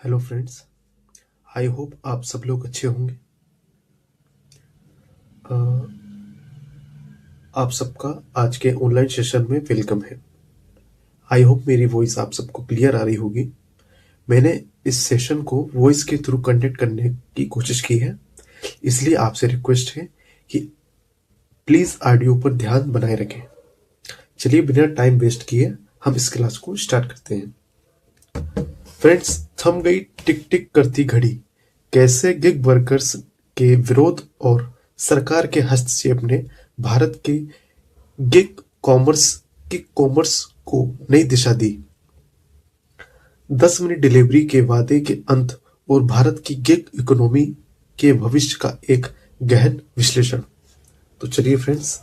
Hello friends. I hope आप सब लोग अच्छे होंगे। अ, आप सबका आज के ऑनलाइन सेशन में वेलकम है। आई होप मेरी वॉइस आप सबको क्लियर आ रही होगी। मैंने इस सेशन को वॉइस के थ्रू कंडक्ट करने की कोशिश की है, इसलिए आपसे रिक्वेस्ट है कि प्लीज ऑडियो पर ध्यान बनाए रखें। चलिए बिना टाइम वेस्ट किए हम इस क्लास को स्टार्ट करते हैं। फ्रेंड्स, थम गई टिक टिक करती घड़ी, कैसे गिग वर्कर्स के विरोध और सरकार के हस्तक्षेप ने भारत के गिग कॉमर्स को नई दिशा दी। 10 मिनट डिलीवरी के वादे के अंत और भारत की गिग इकोनॉमी के भविष्य का एक गहन विश्लेषण। तो चलिए फ्रेंड्स,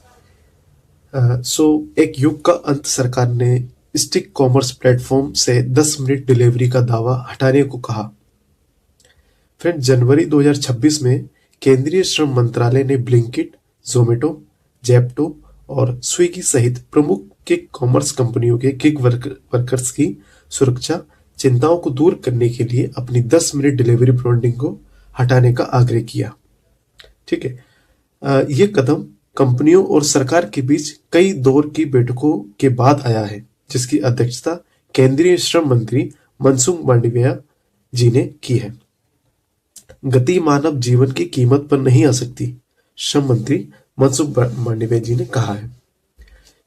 एक युग का अंत सरकार ने स्टिक कॉमर्स प्लेटफॉर्म से 10 मिनट डिलीवरी का दावा हटाने को कहा। फ्रेंड, जनवरी 2026 में केंद्रीय श्रम मंत्रालय ने ब्लिंकिट, जोमेटो, जेप्टो और स्विगी सहित प्रमुख गिग कॉमर्स कंपनियों के गिग वर्कर्स की सुरक्षा चिंताओं को दूर करने के लिए अपनी 10 मिनट डिलीवरी ब्रांडिंग को हटाने का आग्रह किया। ठीक है, ये कदम कंपनियों और सरकार के बीच कई दौर की बैठकों के बाद आया है, जिसकी अध्यक्षता केंद्रीय श्रम मंत्री मनसुख मांडविया जी ने की है। गति मानव जीवन की कीमत पर नहीं आ सकती, श्रम मंत्री मनसुख मांडविया जी ने कहा है।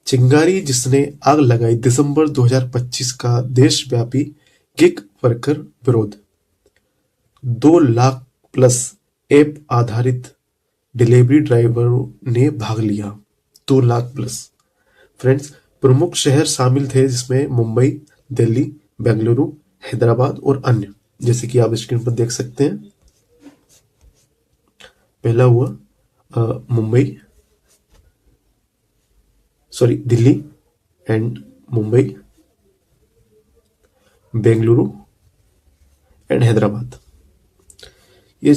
चिंगारी जिसने आग लगाई, दिसंबर 2025 का देशव्यापी गिग वर्कर विरोध। 2 लाख प्लस ऐप आधारित डिलीवरी ड्राइवरों ने भाग लिया। 2 लाख प्लस। फ्रेंड्स, प्रमुख शहर शामिल थे जिसमें मुंबई, दिल्ली, बेंगलुरु, हैदराबाद और अन्य, जैसे कि आप स्क्रीन पर देख सकते हैं। पहला हुआ दिल्ली एंड मुंबई, बेंगलुरु एंड हैदराबाद। ये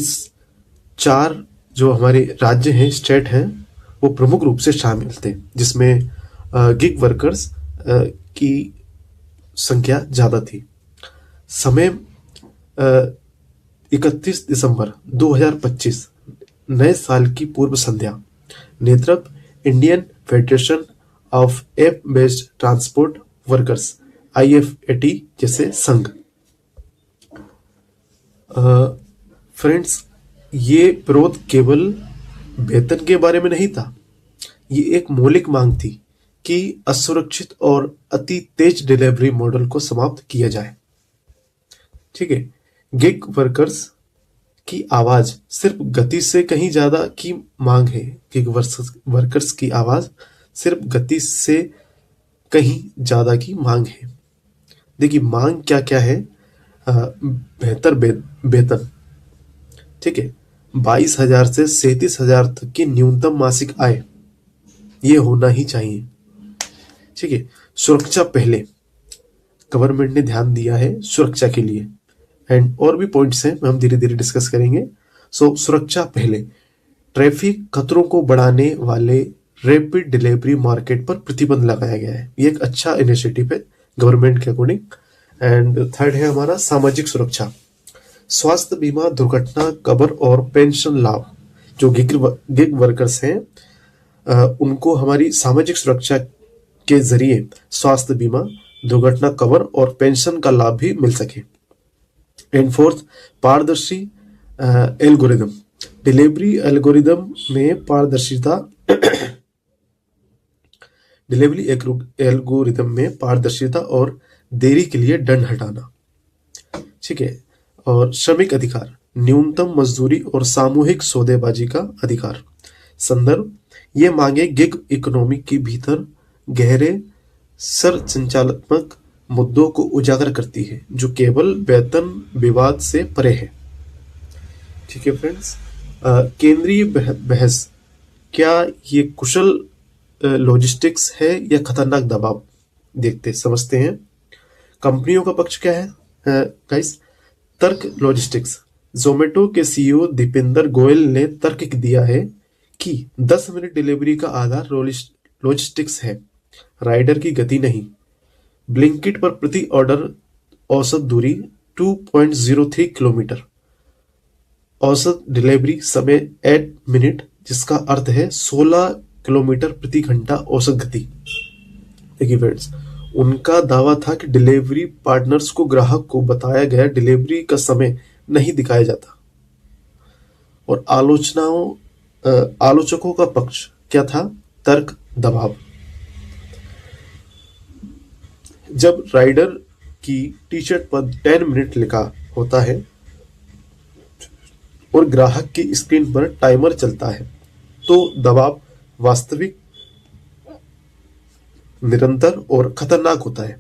4 जो हमारे राज्य हैं, स्टेट हैं, वो प्रमुख रूप से शामिल थे, जिसमें गिग वर्कर्स की संख्या ज्यादा थी। समय 31 दिसंबर 2025, नए साल की पूर्व संध्या। नेतृत्व Indian federation of app based transport workers, IFAT जैसे संघ। फ्रेंड्स, ये विरोध केवल वेतन के बारे में नहीं था, ये एक मौलिक मांग थी कि असुरक्षित और अति तेज डिलीवरी मॉडल को समाप्त किया जाए। ठीक है, गिग वर्कर्स की आवाज सिर्फ गति से कहीं ज्यादा की मांग है। गिग वर्कर्स की आवाज सिर्फ गति से कहीं ज्यादा की मांग है। देखिए, मांग क्या क्या है। बेहतर वेतन। ठीक है, 22,000 से 37,000 तक की न्यूनतम मासिक आय, ये होना ही चाहिए। ठीक है, सुरक्षा पहले, गवर्नमेंट ने ध्यान दिया है सुरक्षा के लिए। एंड और भी पॉइंट्स हैं, हम धीरे धीरे डिस्कस करेंगे। सुरक्षा पहले, ट्रैफिक खतरों को बढ़ाने वाले रैपिड डिलीवरी मार्केट पर प्रतिबंध लगाया गया है। ये एक अच्छा इनिशिएटिव है गवर्नमेंट के अकॉर्डिंग। एंड थर्ड है हमारा सामाजिक सुरक्षा, स्वास्थ्य बीमा, दुर्घटना कवर और पेंशन लाभ। जो गिग वर्कर्स हैं, उनको हमारी सामाजिक सुरक्षा के जरिए स्वास्थ्य बीमा, दुर्घटना कवर और पेंशन का लाभ भी मिल सके। एंड फोर्थ, पारदर्शी एल्गोरिदम, डिलीवरी एल्गोरिदम में पारदर्शिता। डिलीवरी एल्गोरिदम में पारदर्शिता और देरी के लिए दंड हटाना। ठीक है, और श्रमिक अधिकार, न्यूनतम मजदूरी और सामूहिक सौदेबाजी का अधिकार। संदर्भ, ये मांगे गिग इकोनॉमी के भीतर गहरे संचालनात्मक मुद्दों को उजागर करती है, जो केवल वेतन विवाद से परे है। ठीक है फ्रेंड्स, केंद्रीय बहस, क्या ये कुशल लॉजिस्टिक्स है या खतरनाक दबाव? देखते समझते हैं। कंपनियों का पक्ष क्या है गाइस? तर्क लॉजिस्टिक्स। जोमेटो के CEO दीपेंद्र गोयल ने तर्क दिया है कि 10 मिनट डिलीवरी का आधार लॉजिस्टिक्स है, राइडर की गति नहीं। ब्लिंकिट पर प्रति ऑर्डर औसत दूरी 2.03 किलोमीटर, औसत डिलीवरी समय 8 मिनट, जिसका अर्थ है 16 किलोमीटर प्रति घंटा औसत गति। देखिए फ्रेंड्स, उनका दावा था कि डिलीवरी पार्टनर्स को ग्राहक को बताया गया डिलीवरी का समय नहीं दिखाया जाता। और आलोचकों का पक्ष क्या था? तर्क, दबाव। जब राइडर की टी शर्ट पर 10 मिनट लिखा होता है और ग्राहक की स्क्रीन पर टाइमर चलता है, तो दबाव वास्तविक, निरंतर और खतरनाक होता है।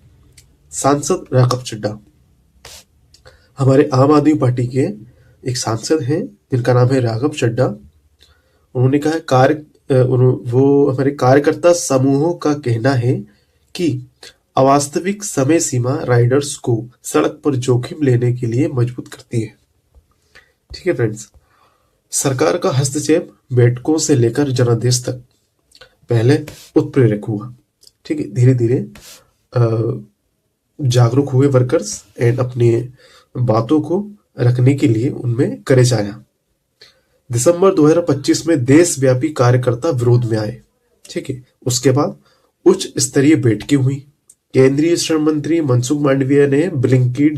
सांसद राघव चड्ढा, हमारे आम आदमी पार्टी के एक सांसद हैं जिनका नाम है राघव चड्ढा। उन्होंने कहा वो हमारे कार्यकर्ता समूहों का कहना है कि अवास्तविक समय सीमा राइडर्स को सड़क पर जोखिम लेने के लिए मजबूर करती है। ठीक है फ्रेंड्स, सरकार का हस्तक्षेप बैठकों से लेकर जनादेश तक पहले उत्प्रेरक हुआ। ठीक है, धीरे धीरे जागरूक हुए वर्कर्स एंड अपनी बातों को रखने के लिए उनमें करेज आया। दिसंबर 2025 में देशव्यापी कार्यकर्ता विरोध में आए। ठीक है, उसके बाद उच्च स्तरीय बैठकें हुई। केंद्रीय श्रम मंत्री मनसुख मांडविया ने ब्लिंकिट,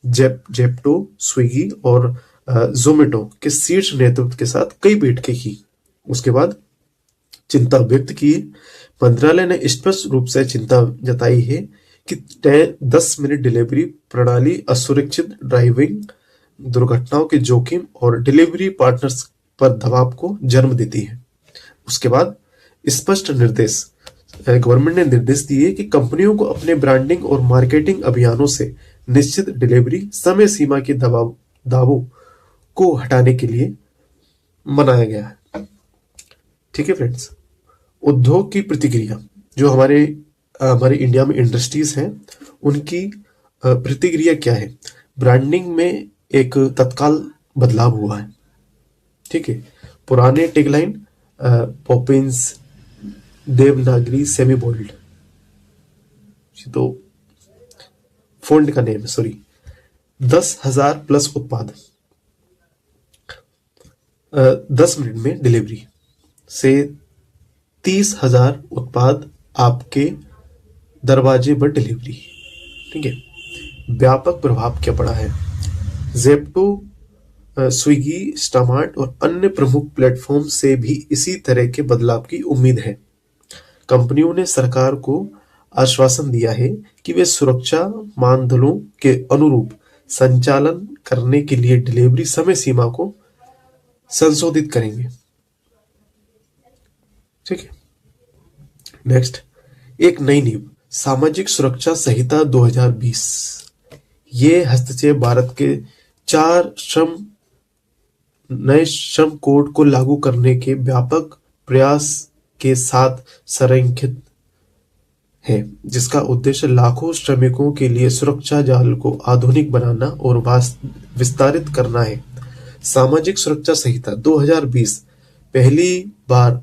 जेप्टो, स्विगी और जोमेटो के शीर्ष नेतृत्व के साथ कई बैठकें की। उसके बाद चिंता व्यक्त की। मंत्रालय ने स्पष्ट रूप से चिंता जताई है कि 10 मिनट डिलीवरी प्रणाली असुरक्षित ड्राइविंग, दुर्घटनाओं के जोखिम और डिलीवरी पार्टनर्स पर दबाव को जन्म देती है। उसके बाद स्पष्ट निर्देश, गवर्नमेंट ने निर्देश दिए कि कंपनियों को अपने ब्रांडिंग और मार्केटिंग अभियानों से निश्चित डिलीवरी समय सीमा के दावों को हटाने के लिए मनाया गया है। ठीक है फ्रेंड्स, उद्योग की प्रतिक्रिया, जो हमारे इंडिया में इंडस्ट्रीज हैं उनकी प्रतिक्रिया क्या है? ब्रांडिंग में एक तत्काल बदलाव हुआ है। ठीक है, पुराने tagline Poppins, Devanagari, semi bold, तो फॉन्ट का नेम है, सॉरी, 10,000 प्लस उत्पाद, 10 मिनट में डिलीवरी से 30,000 उत्पाद आपके दरवाजे पर डिलीवरी। ठीक है, व्यापक प्रभाव क्या पड़ा है? जेप्टो, स्विगी, स्टामार्ट और अन्य प्रमुख प्लेटफॉर्म से भी इसी तरह के बदलाव की उम्मीद है। कंपनियों ने सरकार को आश्वासन दिया है कि वे सुरक्षा मानदंडों के अनुरूप संचालन करने के लिए डिलीवरी समय सीमा को संशोधित करेंगे। ठीक है, नेक्स्ट, एक नई नींव, सामाजिक सुरक्षा संहिता 2020। ये हस्तक्षेप भारत के 4 नए श्रम कोड को लागू करने के व्यापक प्रयास के साथ संरेखित है, जिसका उद्देश्य लाखों श्रमिकों के लिए सुरक्षा जाल को आधुनिक बनाना और विस्तारित करना है। सामाजिक सुरक्षा संहिता 2020 पहली बार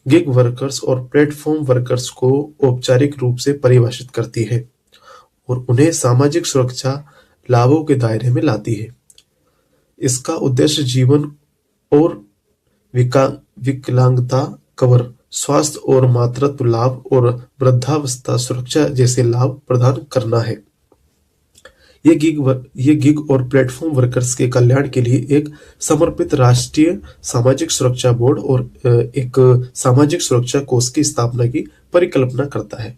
गिग वर्कर्स और प्लेटफॉर्म वर्कर्स को औपचारिक रूप से परिभाषित करती है और उन्हें सामाजिक सुरक्षा लाभों के दायरे में लाती है। इसका उद्देश्य जीवन और विकलांगता कवर, स्वास्थ्य और मातृत्व लाभ और वृद्धावस्था सुरक्षा जैसे लाभ प्रदान करना है। ये गिग और प्लेटफॉर्म वर्कर्स के कल्याण के लिए एक समर्पित राष्ट्रीय सामाजिक सुरक्षा बोर्ड और एक सामाजिक सुरक्षा कोष की स्थापना की परिकल्पना करता है।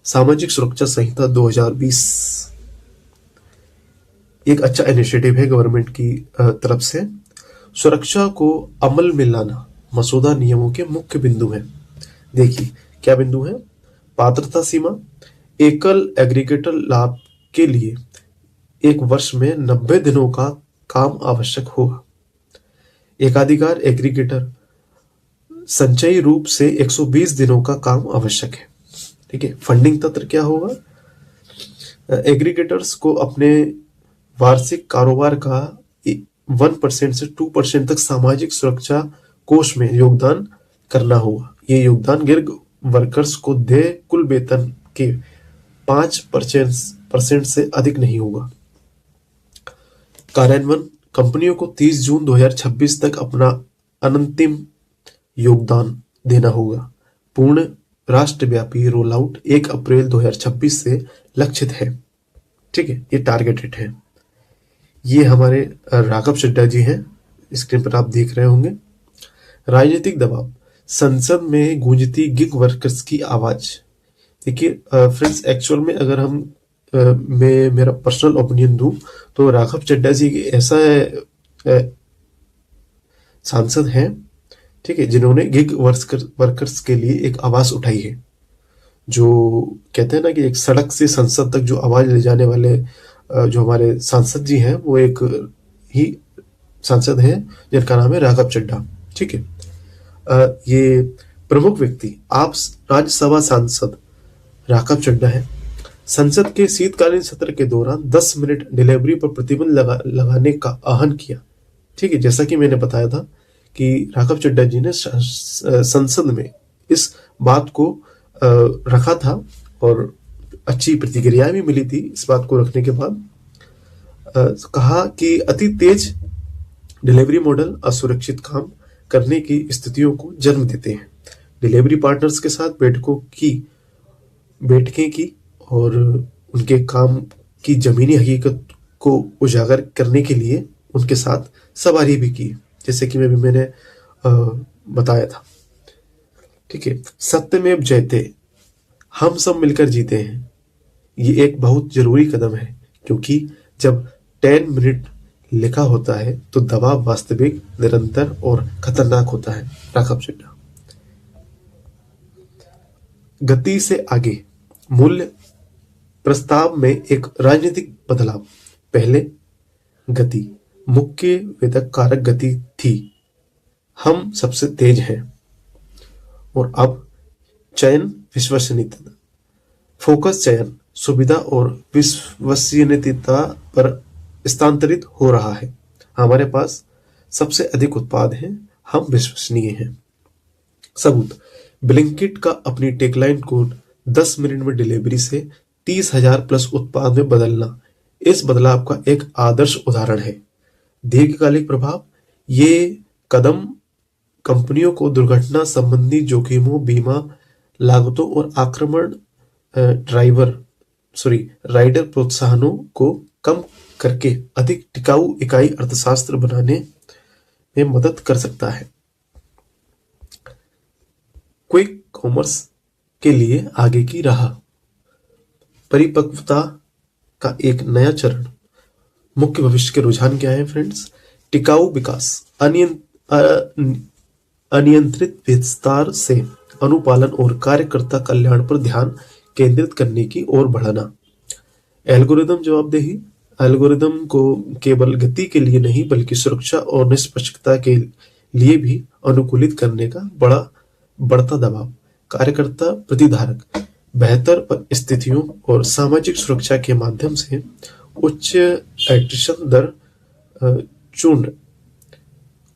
सामाजिक सुरक्षा संहिता 2020 एक अच्छा इनिशिएटिव है गवर्नमेंट की तरफ से। सुरक्षा को अमल में लाना मसौदा नियमों के मुख्य बिंदु हैं। देखिए क्या बिंदु हैं? पात्रता सीमा, एकल एग्रीगेटर लाभ के लिए 1 वर्ष में 90 दिनों का काम आवश्यक होगा। एकाधिकार एग्रीगेटर, संचयी रूप से 120 दिनों का काम आवश्यक है। ठीक है, फंडिंग तंत्र क्या होगा? एग्रीगेटर्स को अपने वार्षिक कारोबार का 1% से 2% तक सामाजिक सुरक्षा कोष में योगदान करना होगा। ये योगदान गिग वर्कर्स को देय कुल वेतन के 5% 10% से अधिक नहीं होगा। कार्यान्वयन कंपनियों को 30 जून 2026 तक अपना अंतिम योगदान देना होगा। पूर्ण राष्ट्रव्यापी रोल आउट 1 अप्रैल 2026 से लक्षित है। ठीक है, ये टारगेटेड है। ये हमारे राघव चड्ढा जी हैं, स्क्रीन पर आप देख रहे होंगे। राजनीतिक दबाव, संसद में गूंजती गिग वर्कर्स की आवाज। देखिए फ्रेंड्स, एक्चुअल में अगर हम मैं मेरा पर्सनल ओपिनियन दूं तो राघव चड्ढा जी ऐसा सांसद हैं, ठीक है, जिन्होंने गिग वर्कर्स के लिए एक आवाज उठाई है। जो कहते हैं ना कि एक सड़क से संसद तक जो आवाज ले जाने वाले जो हमारे सांसद जी हैं, वो एक ही सांसद हैं जिनका नाम है राघव चड्ढा। ठीक है, ये प्रमुख व्यक्ति आप राज्यसभा सांसद राघव चड्ढा है। संसद के शीतकालीन सत्र के दौरान 10 मिनट डिलीवरी पर प्रतिबंध लगाने का आह्वान किया। ठीक है, जैसा कि मैंने बताया था कि राघव चड्ढा जी ने संसद में इस बात को रखा था और अच्छी प्रतिक्रिया भी मिली थी इस बात को रखने के बाद। कहा कि अति तेज डिलीवरी मॉडल असुरक्षित काम करने की स्थितियों को जन्म देते हैं। डिलीवरी पार्टनर्स के साथ बैठकें की और उनके काम की जमीनी हकीकत को उजागर करने के लिए उनके साथ सवारी भी की, जैसे कि मैंने बताया था। ठीक है, सत्यमेव जयते, हम सब मिलकर जीते हैं। ये एक बहुत जरूरी कदम है, क्योंकि जब 10 मिनट लिखा होता है तो दबाव वास्तविक, निरंतर और खतरनाक होता है। राघव चड्ढा। गति से आगे, मूल्य प्रस्ताव में एक राजनीतिक बदलाव। पहले गति मुख्य वेदक कारक गति थी, हम सबसे तेज हैं, और अब चयन विश्वसनीयता, फोकस चयन सुविधा और विश्वसनीयता पर स्थानांतरित हो रहा है। हमारे पास सबसे अधिक उत्पाद हैं, हम विश्वसनीय हैं। सबूत, ब्लिंकिट का अपनी टेकलाइन को 10 मिनट में डिलीवरी से 30,000 प्लस उत्पाद में बदलना इस बदलाव का एक आदर्श उदाहरण है। दीर्घकालिक प्रभाव, ये कदम कंपनियों को दुर्घटना संबंधी जोखिमों, बीमा लागतों और आक्रमण राइडर प्रोत्साहनों को कम करके अधिक टिकाऊ इकाई अर्थशास्त्र बनाने में मदद कर सकता है। क्विक कॉमर्स के लिए आगे की राह, परिपक्वता का एक नया चरण। मुख्य भविष्य के रुझान क्या है फ्रेंड्स? टिकाऊ विकास, अनियंत्रित विस्तार से अनुपालन और कार्यकर्ता कल्याण पर ध्यान केंद्रित करने की ओर बढ़ाना। एल्गोरिदम जवाबदेही, एल्गोरिदम को केवल गति के लिए नहीं बल्कि सुरक्षा और निष्पक्षता के लिए भी अनुकूलित करने का बढ़ता दबाव। कार्यकर्ता प्रतिधारक, बेहतर परिस्थितियों और सामाजिक सुरक्षा के माध्यम से उच्च एट्रिशन दर चूर्ण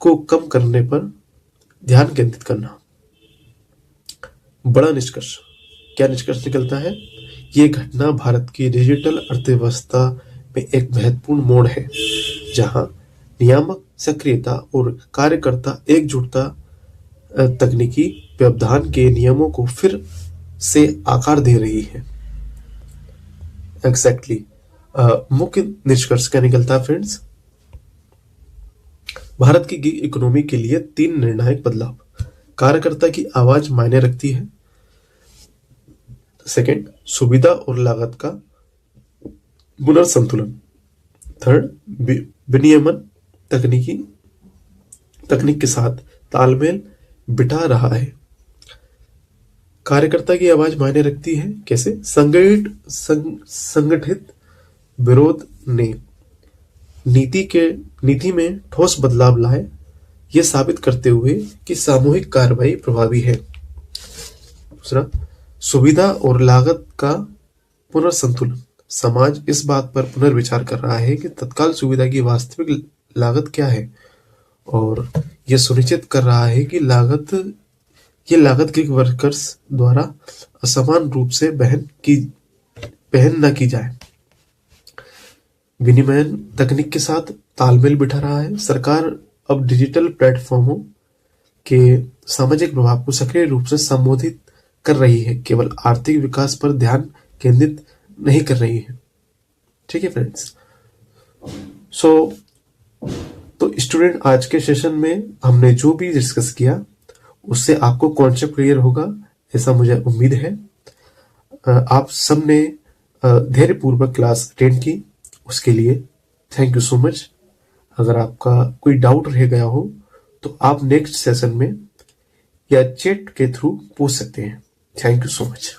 को कम करने पर ध्यान केंद्रित करना। बड़ा निष्कर्ष, क्या निष्कर्ष निकलता है? ये घटना भारत की डिजिटल अर्थव्यवस्था में एक महत्वपूर्ण मोड़ है, जहां नियामक सक्रियता और कार्यकर्ता एकजुटता तकनीकी व्यवधान के नियमों को फिर से आकार दे रही है। एग्जैक्टली मुख्य निष्कर्ष क्या निकलता है फ्रेंड्स? भारत की गिग इकोनॉमी के लिए 3 निर्णायक बदलाव। कार्यकर्ता की आवाज मायने रखती है। सेकंड, सुविधा और लागत का पुनर्संतुलन। थर्ड, विनियमन तकनीक के साथ तालमेल बिठा रहा है। कार्यकर्ता की आवाज मायने रखती है कैसे? संगठित विरोध ने नीति में ठोस बदलाव लाए, ये साबित करते हुए कि सामूहिक कार्रवाई प्रभावी है। दूसरा, सुविधा और लागत का पुनर्संतुलन। समाज इस बात पर पुनर्विचार कर रहा है कि तत्काल सुविधा की वास्तविक लागत क्या है, और यह सुनिश्चित कर रहा है कि ये लागत गिग वर्कर्स द्वारा असमान रूप से बहन न की जाए। विनिमयन तकनीक के साथ तालमेल बिठा रहा है। सरकार अब डिजिटल प्लेटफॉर्मों के सामाजिक प्रभाव को सक्रिय रूप से संबोधित कर रही है, केवल आर्थिक विकास पर ध्यान केंद्रित नहीं कर रही है। ठीक है फ्रेंड्स। सो तो स्टूडेंट, आज के सेशन में हमने जो भी डिस्कस किया उससे आपको कॉन्सेप्ट क्लियर होगा, ऐसा मुझे उम्मीद है। आप सबने धैर्यपूर्वक क्लास अटेंड की, उसके लिए थैंक यू सो मच। अगर आपका कोई डाउट रह गया हो तो आप नेक्स्ट सेशन में या चैट के थ्रू पूछ सकते हैं। Thank you so much.